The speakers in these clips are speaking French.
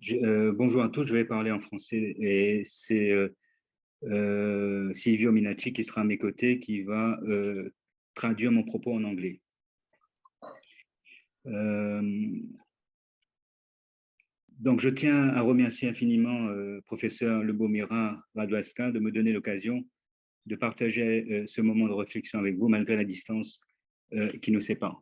Bonjour à tous, je vais parler en français et c'est Silvio Minacci qui sera à mes côtés, qui va traduire mon propos en anglais. Donc, je tiens à remercier infiniment professeur Lubomira Radwaska de me donner l'occasion de partager ce moment de réflexion avec vous, malgré la distance qui nous sépare.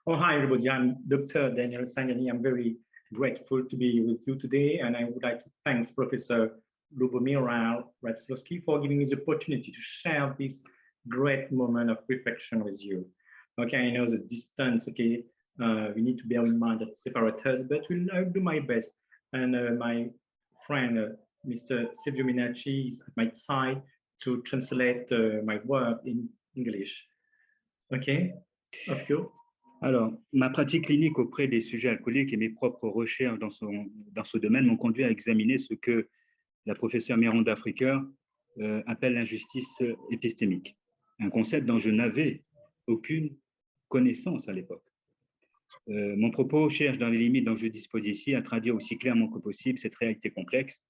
Oh, hi, everybody. I'm Dr. Daniel SINGAԻNY. I'm very grateful to be with you today, and I would like to thank Professor Lubomira Radwaska for giving me the opportunity to share this great moment of reflection with you. Okay, I know the distance, okay, we need to bear in mind that separate us, but I'll do my best. And my friend, Mr. Silvio Minacci, is at my side to translate my work in English. Okay, of you. Alors, ma pratique clinique auprès des sujets alcooliques et mes propres recherches dans ce domaine m'ont conduit à examiner ce que la professeure Miranda Fricker appelle l'injustice épistémique, un concept dont je n'avais aucune connaissance à l'époque. Mon propos cherche, dans les limites dont je dispose ici, à traduire aussi clairement que possible cette réalité complexe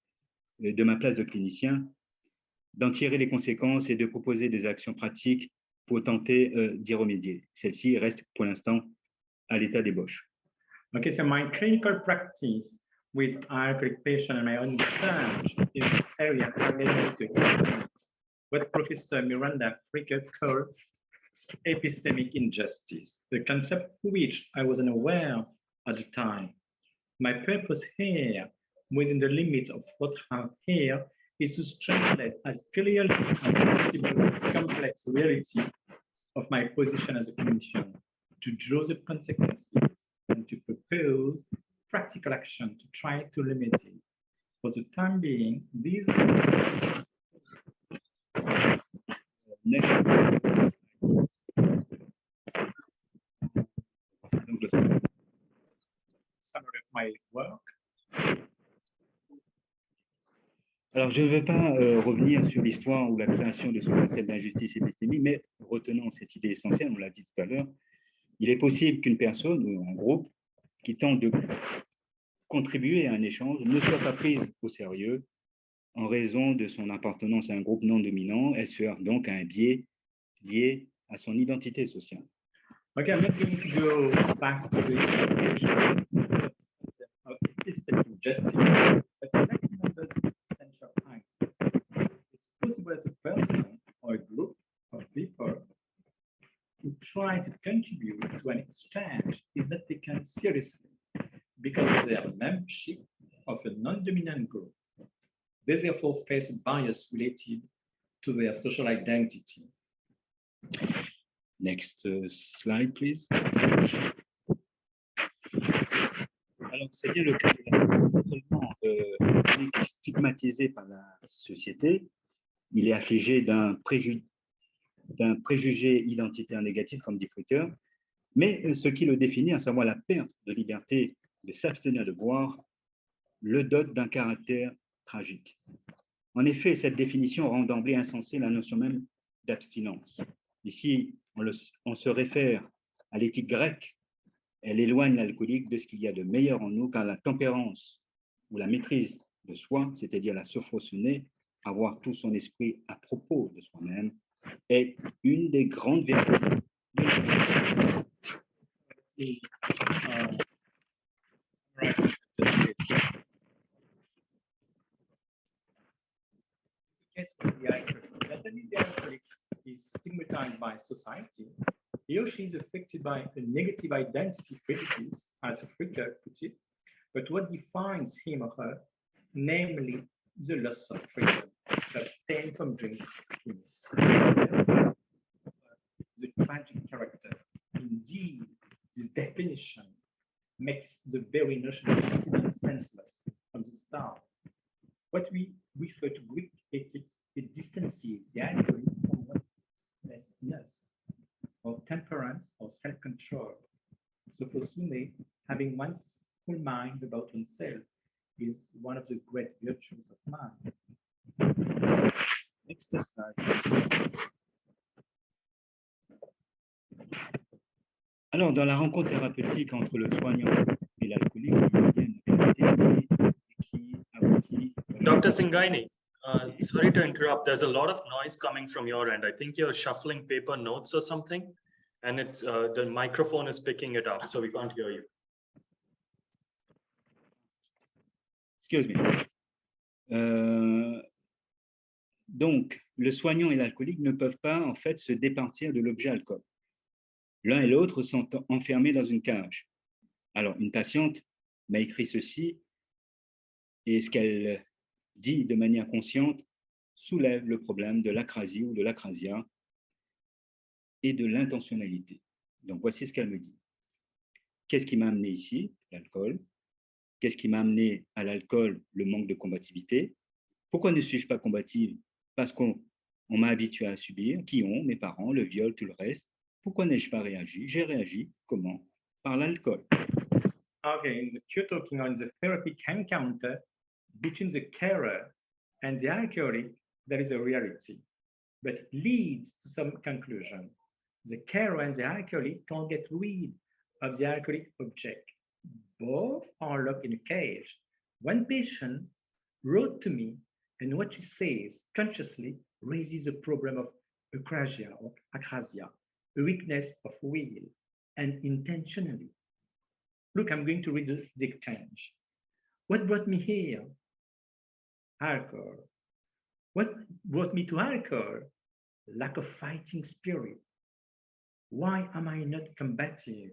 de ma place de clinicien, d'en tirer les conséquences et de proposer des actions pratiques pour tenter d'y remédier. Celle-ci reste pour l'instant à l'état d'ébauche. Okay, so my clinical practice with alcoholic patients and my own research in this area are related to what Professor Miranda Fricker called epistemic injustice, the concept which I wasn't aware at the time. My purpose here, within the limit of what I have here, is to translate as clearly as possible the complex reality of my position as a clinician, to draw the consequences and to propose practical action to try to limit it. For the time being, these summary of my work. Alors, je ne vais pas revenir sur l'histoire ou la création de ce concept d'injustice épistémique, mais retenons cette idée essentielle, on l'a dit tout à l'heure. Il est possible qu'une personne ou un groupe qui tente de contribuer à un échange ne soit pas prise au sérieux en raison de son appartenance à un groupe non dominant. Elle se heurte donc à un biais lié à son identité sociale. Okay, I'm not going to go back to this explanation of epistemic injustice, but I'd like to remember this essential fact. It's possible that a person or a group of people who try to contribute to an exchange is not taken seriously because of their membership of a non-dominant group. They therefore face a bias related to their social identity. Next slide, please. Alors, c'est bien le cas de la stigmatisé par la société. Il est affligé d'un préjugé identitaire négatif, comme dit Fricker, mais ce qui le définit, à savoir la perte de liberté de s'abstenir de boire, le dote d'un caractère tragique. En effet, cette définition rend d'emblée insensée la notion même d'abstinence. Ici, on se réfère à l'éthique grecque. Elle éloigne l'alcoolique de ce qu'il y a de meilleur en nous, car la tempérance ou la maîtrise de soi, c'est-à-dire la sophrosyné, avoir tout son esprit à propos de soi-même, est une des grandes vertus de la is stigmatized by society. He or she is affected by a negative identity prejudice, as Fricker puts it, but what defines him or her, namely the loss of freedom that stems from drinking, the tragic character. Indeed, this definition makes the very notion of accident senseless from the start. What we refer to Greek ethics, it distances the alcoholic from what is lessness, or temperance, or self-control. So for Sune, having one's full mind about oneself is one of the great virtues of man. Next slide. Alors, dans la rencontre thérapeutique entre le soignant et l'alcoolique, il y a une réalité Dr. SINGAINY, sorry to interrupt. There's a lot of noise coming from your end. I think you're shuffling paper notes or something, and it's the microphone is picking it up, so we can't hear you. Excuse me. Donc, le soignant et l'alcoolique ne peuvent pas, en fait, se départir de l'objet alcool. L'un et l'autre sont enfermés dans une cage. Alors, une patiente m'a écrit ceci, et ce qu'elle dit de manière consciente soulève le problème de l'acrasie ou de l'acrasia et de l'intentionnalité. Donc, voici ce qu'elle me dit. Qu'est-ce qui m'a amené ici? L'alcool. Qu'est-ce qui m'a amené à l'alcool? Le manque de combativité. Pourquoi ne suis-je pas combative? Parce qu'on m'a habitué à subir. Qui ont? Mes parents, le viol, tout le reste. Pourquoi n'ai-je pas réagi? J'ai réagi. Comment? Par l'alcool. Okay, you're talking on the therapeutic encounter between the carer and the alcoholic. There is a reality, but it leads to some conclusion. The carer and the alcoholic can't get rid of the alcoholic object. Both are locked in a cage. One patient wrote to me, and what she says consciously raises a problem of acrasia or acrasia, a weakness of will, and intentionally. Look, I'm going to read the exchange. What brought me here? Alcohol. What brought me to alcohol? Lack of fighting spirit. Why am I not combative?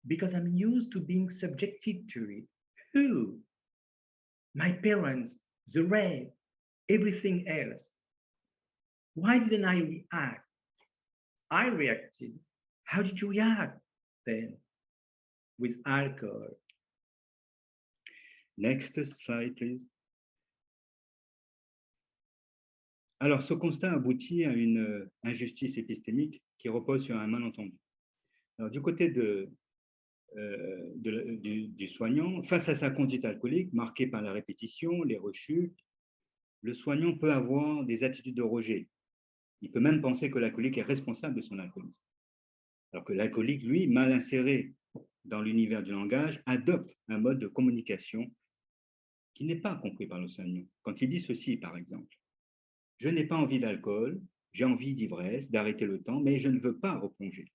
Because I'm used to being subjected to it. Who? My parents, the rape, everything else. Why didn't I react? I reacted. How did you react then? With alcohol. Next slide, please. Alors, ce constat aboutit à une injustice épistémique qui repose sur un malentendu. Alors, du côté du soignant, face à sa conduite alcoolique, marquée par la répétition, les rechutes, le soignant peut avoir des attitudes de rejet. Il peut même penser que l'alcoolique est responsable de son alcoolisme. Alors que l'alcoolique, lui, mal inséré dans l'univers du langage, adopte un mode de communication qui n'est pas compris par le soignant. Quand il dit ceci, par exemple, « Je n'ai pas envie d'alcool, j'ai envie d'ivresse, d'arrêter le temps, mais je ne veux pas replonger. »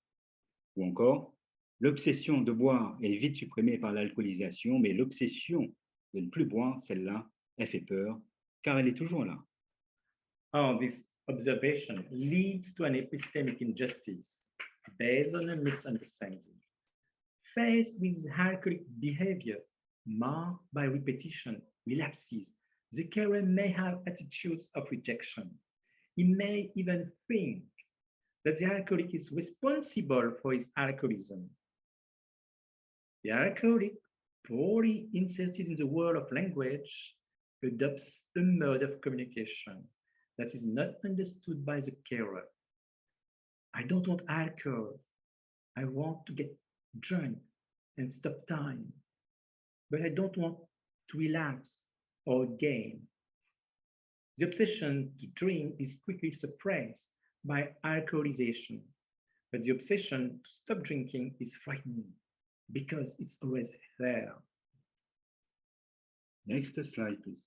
Ou encore, « L'obsession de boire est vite supprimée par l'alcoolisation, mais l'obsession de ne plus boire, celle-là, elle fait peur, car elle est toujours là. » Oh, this observation leads to an epistemic injustice based on a misunderstanding. Faced with alcoholic behavior marked by repetition, relapses, the carer may have attitudes of rejection. He may even think that the alcoholic is responsible for his alcoholism. The alcoholic, poorly inserted in the world of language, adopts a mode of communication that is not understood by the carer. I don't want alcohol. I want to get drunk and stop time, but I don't want to relax or gain. The obsession to drink is quickly suppressed by alcoholization, but the obsession to stop drinking is frightening because it's always there. Next slide, please.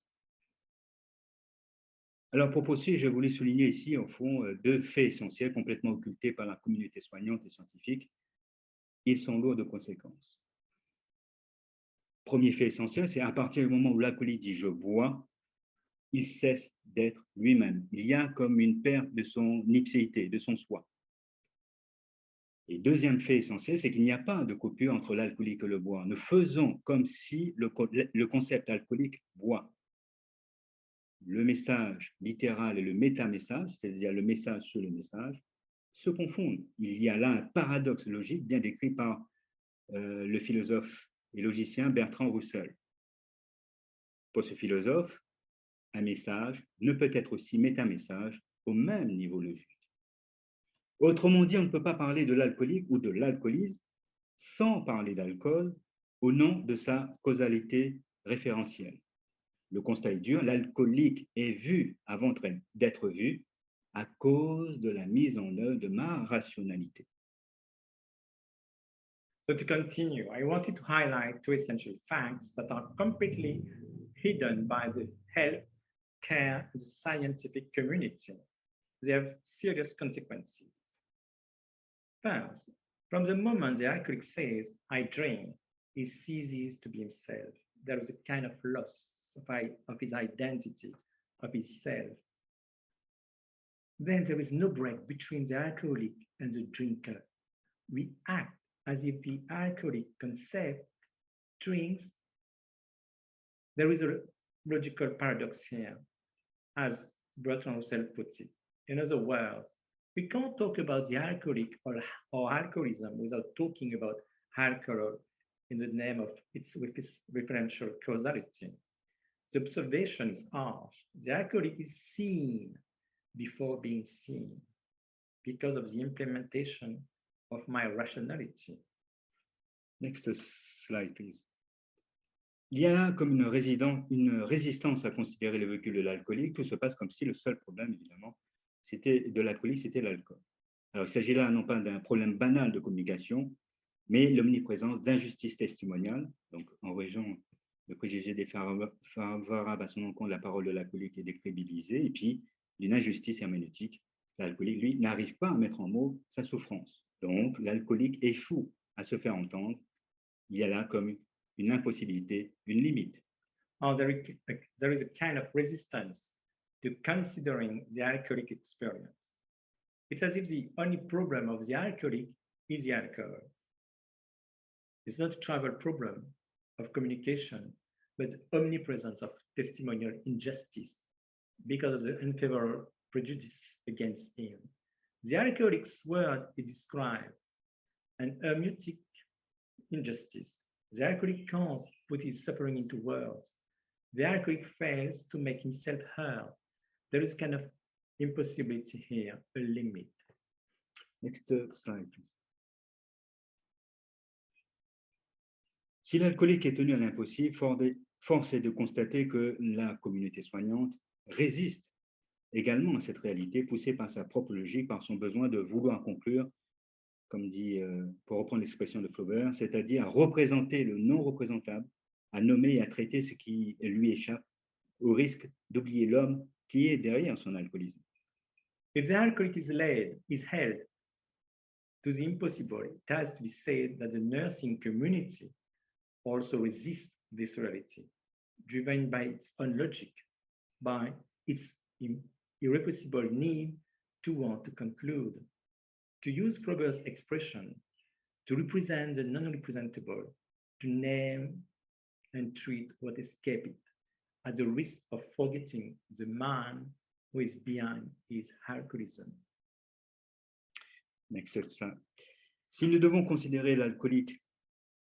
Alors, pour poursuivre, je voulais souligner ici, au fond, deux faits essentiels complètement occultés par la communauté soignante et scientifique. Ils sont lourds de conséquences. Premier fait essentiel, c'est à partir du moment où l'alcoolique dit « je bois », il cesse d'être lui-même. Il y a comme une perte de son ipséité, de son soi. Et deuxième fait essentiel, c'est qu'il n'y a pas de coupure entre l'alcoolique et le boire. Nous faisons comme si le concept alcoolique boit. Le message littéral et le métamessage, c'est-à-dire le message sur le message, se confondent. Il y a là un paradoxe logique bien décrit par le philosophe et logicien Bertrand Russell. Pour ce philosophe, un message ne peut être aussi métamessage au même niveau logique. Autrement dit, on ne peut pas parler de l'alcoolique ou de l'alcoolisme sans parler d'alcool au nom de sa causalité référentielle. Le constat est dur, l'alcoolique est vu avant d'être vu à cause de la mise en œuvre de ma rationalité. So to continue, I wanted to highlight two essential facts that are completely hidden by the health care in the scientific community. They have serious consequences. First, from the moment the alcoholic says, I drink, he ceases to be himself. There is a kind of loss of his identity, of his self. Then there is no break between the alcoholic and the drinker. We act as if the alcoholic concept drinks. There is a logical paradox here, as Bertrand Russell puts it. In other words, we can't talk about the alcoholic or alcoholism without talking about alcohol in the name of its referential causality. The observation is harsh. The alcoholic is seen before being seen because of the implementation of my rationality. Next slide, please. Il y a comme une résistance à considérer le véhicule de l'alcoolique. Tout se passe comme si le seul problème, évidemment, de l'alcoolique, c'était l'alcool. Alors, il s'agit là non pas d'un problème banal de communication, mais l'omniprésence d'injustices testimoniales. Donc, en raison de préjugés défavorables à son encontre, la parole de l'alcoolique est décrédibilisée, et puis d'une injustice herméneutique. L'alcoolique, lui, n'arrive pas à mettre en mots sa souffrance. Donc, l'alcoolique échoue à se faire entendre. Il y a là comme une impossibilité, une limite. Oh, there is a kind of resistance to considering the alcoholic experience. It's as if the only problem of the alcoholic is the alcohol. It's not a tribal problem of communication, but omnipresence of testimonial injustice because of the unfavorable prejudice against him. The alcoholic's word is described an hermeneutic injustice. The alcoholic can't put his suffering into words. The alcoholic fails to make himself heard. There is kind of impossibility here, a limit. Next slide, please. Si l'alcoolique est tenu à l'impossible, force est de constater que la communauté soignante résiste également à cette réalité, poussée par sa propre logique, par son besoin de vouloir conclure, comme dit, pour reprendre l'expression de Flaubert, c'est-à-dire à représenter le non représentable, à nommer et à traiter ce qui lui échappe, au risque d'oublier l'homme qui est derrière son alcoolisme. If the alcoholic is held to the impossible, it has to be said that the nursing community also resists this reality, driven by its own logic, by its irrepressible need to want to conclude. To use Flaubert expression, to represent the non-representable, to name and treat what escapes it, at the risk of forgetting the man who is behind his alcoholism. Next slide. Si nous devons considérer l'alcoolique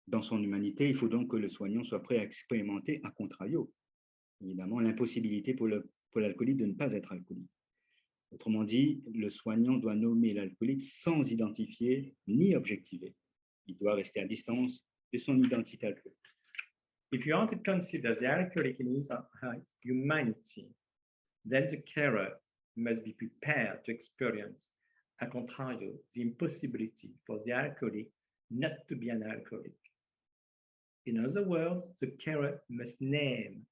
dans son humanité, il faut donc que le soignant soit prêt à expérimenter à contrario, évidemment, l'impossibilité pour l'alcoolique de ne pas être alcoolique. Autrement dit, le soignant doit nommer l'alcoolique sans identifier ni objectiver. Il doit rester à distance de son identité alcoolique. If you want to consider the alcoholic in his humanity, then the carer must be prepared to experience, a contrario, the impossibility for the alcoholic not to be an alcoholic. In other words, the carer must name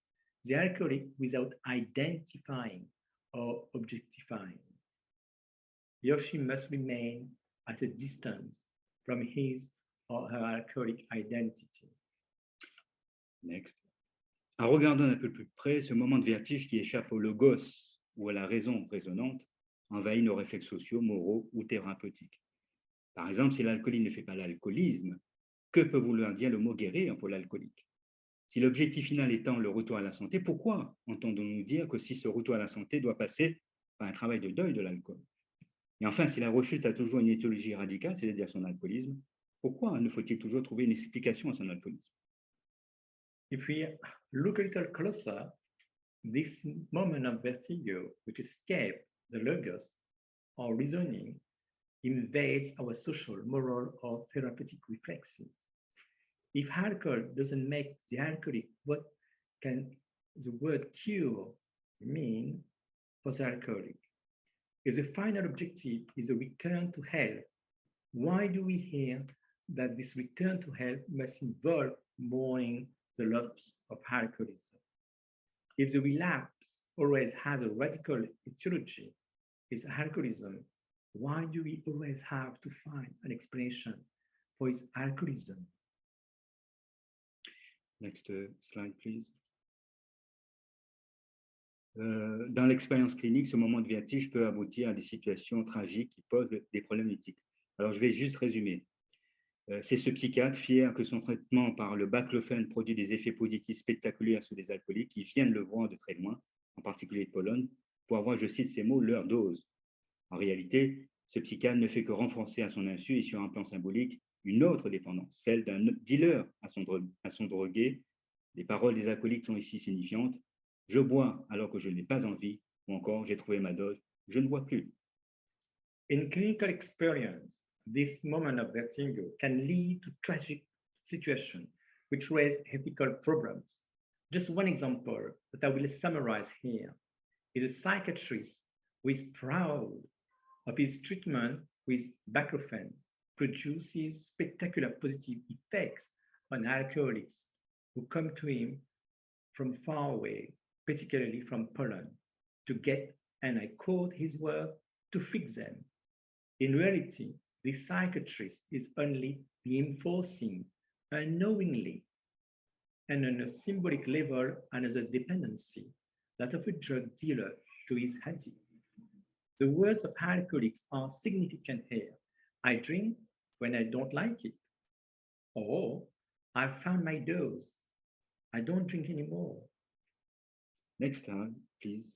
the alcoholic without identifying or objectifying. He or she must remain at a distance from his or her alcoholic identity. Next. En regardant un peu plus près, ce moment de vertige qui échappe au logos ou à la raison raisonnante envahit nos réflexes sociaux, moraux ou thérapeutiques. Par exemple, si l'alcoolique ne fait pas l'alcoolisme, que peut vouloir dire le mot guérir pour l'alcoolique? Si l'objectif final étant le retour à la santé, pourquoi entendons-nous dire que si ce retour à la santé doit passer par un travail de deuil de l'alcool? Et enfin, si la rechute a toujours une étiologie radicale, c'est-à-dire son alcoolisme, pourquoi ne faut-il toujours trouver une explication à son alcoolisme? If we look a little closer, this moment of vertigo, which escapes the logos or reasoning, invades our social, moral, or therapeutic reflexes. If alcohol doesn't make the alcoholic, what can the word cure mean for the alcoholic? If the final objective is a return to health, why do we hear that this return to health must involve mourning the loss of alcoholism? If the relapse always has a radical etiology, his alcoholism, why do we always have to find an explanation for his alcoholism? Next slide, please. Dans l'expérience clinique, ce moment de vertige peut aboutir à des situations tragiques qui posent des problèmes éthiques. Alors, je vais juste résumer. C'est ce psychiatre fier que son traitement par le baclofène produit des effets positifs spectaculaires sur des alcooliques qui viennent le voir de très loin, en particulier de Pologne, pour avoir, je cite ces mots, leur dose. En réalité, ce psychiatre ne fait que renforcer à son insu et sur un plan symbolique une autre dépendance, celle d'un dealer à son drogué. Les paroles des alcooliques sont ici signifiantes. Je bois alors que je n'ai pas envie, ou encore j'ai trouvé ma dose, je ne bois plus. In clinical experience, this moment of vertigo can lead to tragic situations which raise ethical problems. Just one example that I will summarize here is a psychiatrist who is proud of his treatment with baclofen, produces spectacular positive effects on alcoholics who come to him from far away, particularly from Poland, to get, and I quote his word, to fix them. In reality, the psychiatrist is only reinforcing unknowingly and on a symbolic level another dependency, that of a drug dealer to his addict. The words of alcoholics are significant here. I drink when I don't like it. Or I found my dose. I don't drink anymore. Next slide, please.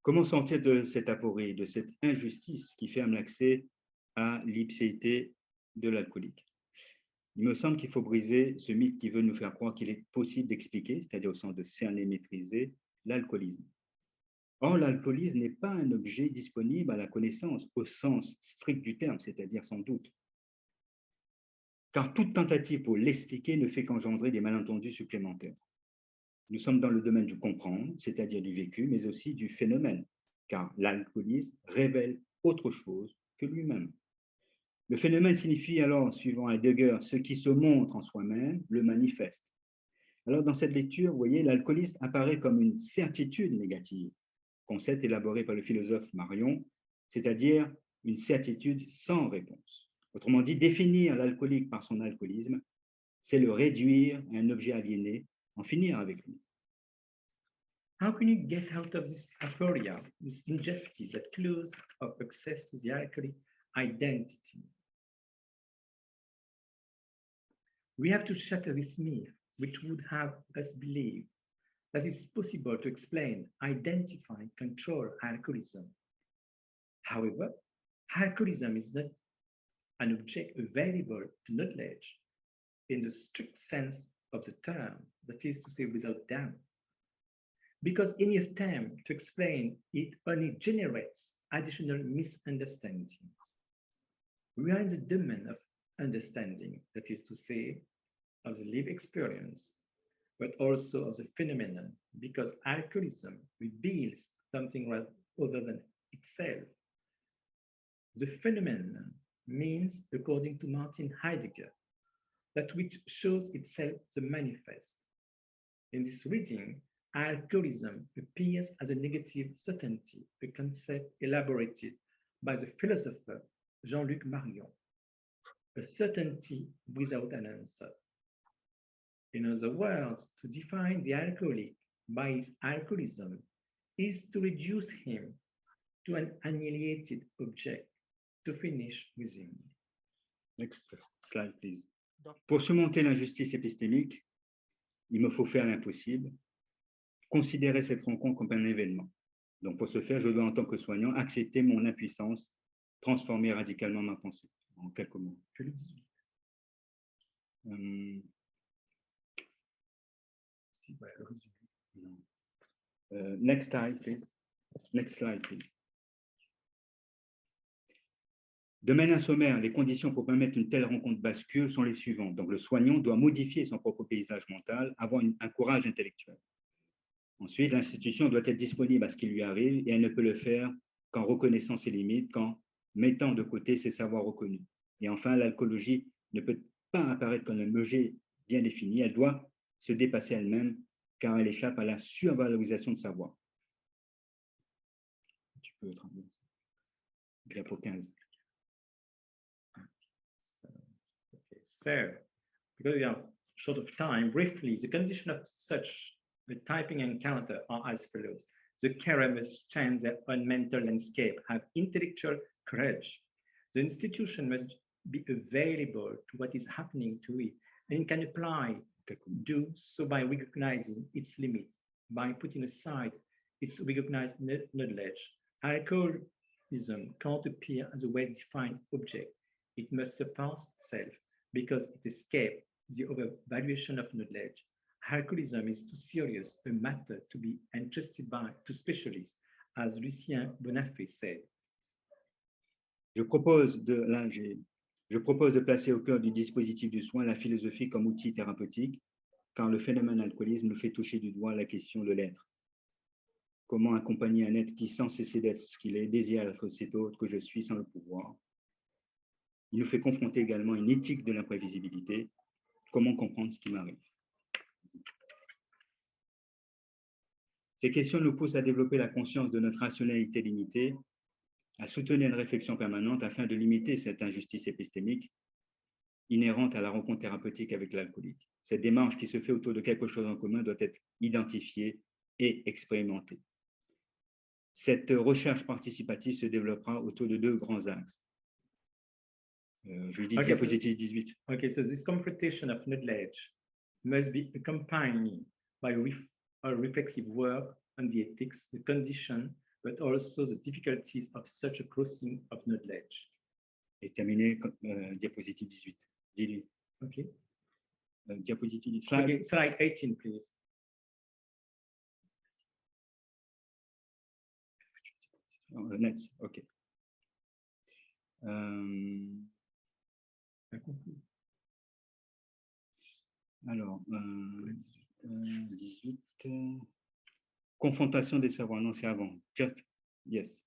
Comment sortir de cette aporie, de cette injustice qui ferme l'accès à l'ipséité de l'alcoolique? Il me semble qu'il faut briser ce mythe qui veut nous faire croire qu'il est possible d'expliquer, c'est-à-dire au sens de cerner, maîtriser, l'alcoolisme. Or, l'alcoolisme n'est pas un objet disponible à la connaissance au sens strict du terme, c'est-à-dire sans doute. Car toute tentative pour l'expliquer ne fait qu'engendrer des malentendus supplémentaires. Nous sommes dans le domaine du comprendre, c'est-à-dire du vécu, mais aussi du phénomène, car l'alcoolisme révèle autre chose que lui-même. Le phénomène signifie alors, suivant Heidegger, ce qui se montre en soi-même le manifeste. Alors, dans cette lecture, vous voyez, l'alcoolisme apparaît comme une certitude négative, concept élaboré par le philosophe Marion, c'est-à-dire une certitude sans réponse. Autrement dit, définir l'alcoolique par son alcoolisme, c'est le réduire à un objet aliéné, en finir avec lui. How can you get out of this aphoria, this injustice that closes off access to the alcoholic identity? We have to shatter this myth, which would have us believe that it's possible to explain, identify, control alcoholism. However, alcoholism is not an object available to knowledge in the strict sense of the term, that is to say, without doubt. Because any attempt to explain it only generates additional misunderstandings. We are in the domain of understanding, that is to say, of the lived experience, but also of the phenomenon, because alcoholism reveals something other than itself. The phenomenon means, according to Martin Heidegger, that which shows itself the manifest. In this reading, alcoholism appears as a negative certainty, a concept elaborated by the philosopher Jean-Luc Marion, a certainty without an answer. In other words, to define the alcoholic by his alcoholism is to reduce him to an annihilated object, to finish with him. Next slide, please. Pour surmonter l'injustice épistémique, il me faut faire l'impossible, considérer cette rencontre comme un événement. Donc, pour ce faire, je dois, en tant que soignant, accepter mon impuissance, transformer radicalement ma pensée. En quelques mots. Next slide, please. Next slide, please. De manière sommaire, les conditions pour permettre une telle rencontre bascule sont les suivantes. Donc, le soignant doit modifier son propre paysage mental, avoir un courage intellectuel. Ensuite, l'institution doit être disponible à ce qui lui arrive et elle ne peut le faire qu'en reconnaissant ses limites, qu'en mettant de côté ses savoirs reconnus. Et enfin, l'alcoolologie ne peut pas apparaître comme un objet bien défini, elle doit se dépasser elle-même car elle échappe à la survalorisation de savoir. Tu peux travailler. Diapo 15. Okay, so because we are short of time, briefly, the condition of such a typing encounter are as follows. The carer must change their own mental landscape, have intellectual courage. The institution must be available to what is happening to it, and it can apply, do so by recognizing its limit, by putting aside its recognized knowledge. Alcoholism can't appear as a well-defined object. It must surpass self because it escapes the overvaluation of knowledge. Alcoholism is too serious a matter to be entrusted to specialists, as Lucien Bonafé said. Je propose de placer au cœur du dispositif du soin la philosophie comme outil thérapeutique, car le phénomène alcoolisme nous fait toucher du doigt la question de l'être. Comment accompagner un être qui, sans cesser d'être ce qu'il est, désire être cet autre que je suis sans le pouvoir. Il nous fait confronter également une éthique de l'imprévisibilité. Comment comprendre ce qui m'arrive? Ces questions nous poussent à développer la conscience de notre rationalité limitée, à soutenir une réflexion permanente afin de limiter cette injustice épistémique inhérente à la rencontre thérapeutique avec l'alcoolique. Cette démarche qui se fait autour de quelque chose en commun doit être identifiée et expérimentée. Cette recherche participative se développera autour de deux grands axes. Je dis diapositive 18. Okay, so this confrontation of knowledge must be accompanied by a reflexive work on the ethics, the condition, but also the difficulties of such a crossing of knowledge. Et terminé, diapositive 18. Dis-lui. Okay. Diapositive slide. Okay, slide 18, please. Next, OK. Alors, 18. Confrontation des savoirs. Non, c'est avant. Just, yes.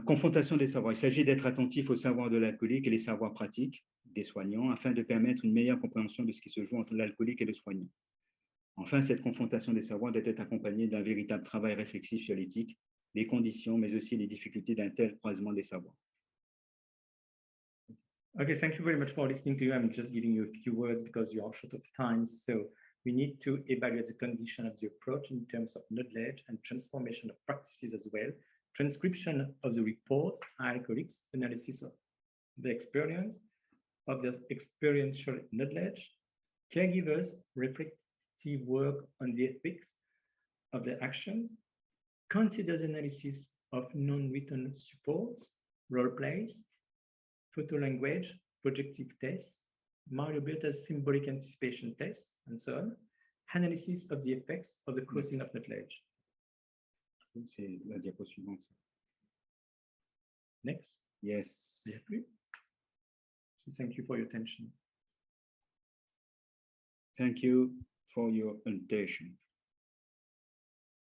Confrontation des savoirs. Il s'agit d'être attentif aux savoirs de l'alcoolique et les savoirs pratiques des soignants afin de permettre une meilleure compréhension de ce qui se joue entre l'alcoolique et le soignant. Enfin, cette confrontation des savoirs doit être accompagnée d'un véritable travail réflexif sur l'éthique, les conditions, mais aussi les difficultés d'un tel croisement des savoirs. Okay, thank you very much for listening to you. I'm just giving you a few words because you are short of time. So we need to evaluate the condition of the approach in terms of knowledge and transformation of practices as well. Transcription of the report, alcoholics, analysis of the experience, of the experiential knowledge, caregivers, reflective work on the ethics of the actions, considers analysis of non-written supports, role plays, photo language, projective tests, Mario Berta's symbolic anticipation tests, and so on, analysis of the effects of the crossing of knowledge. C'est la diapo suivante. Next. Yes. So thank you for your attention. Thank you for your attention.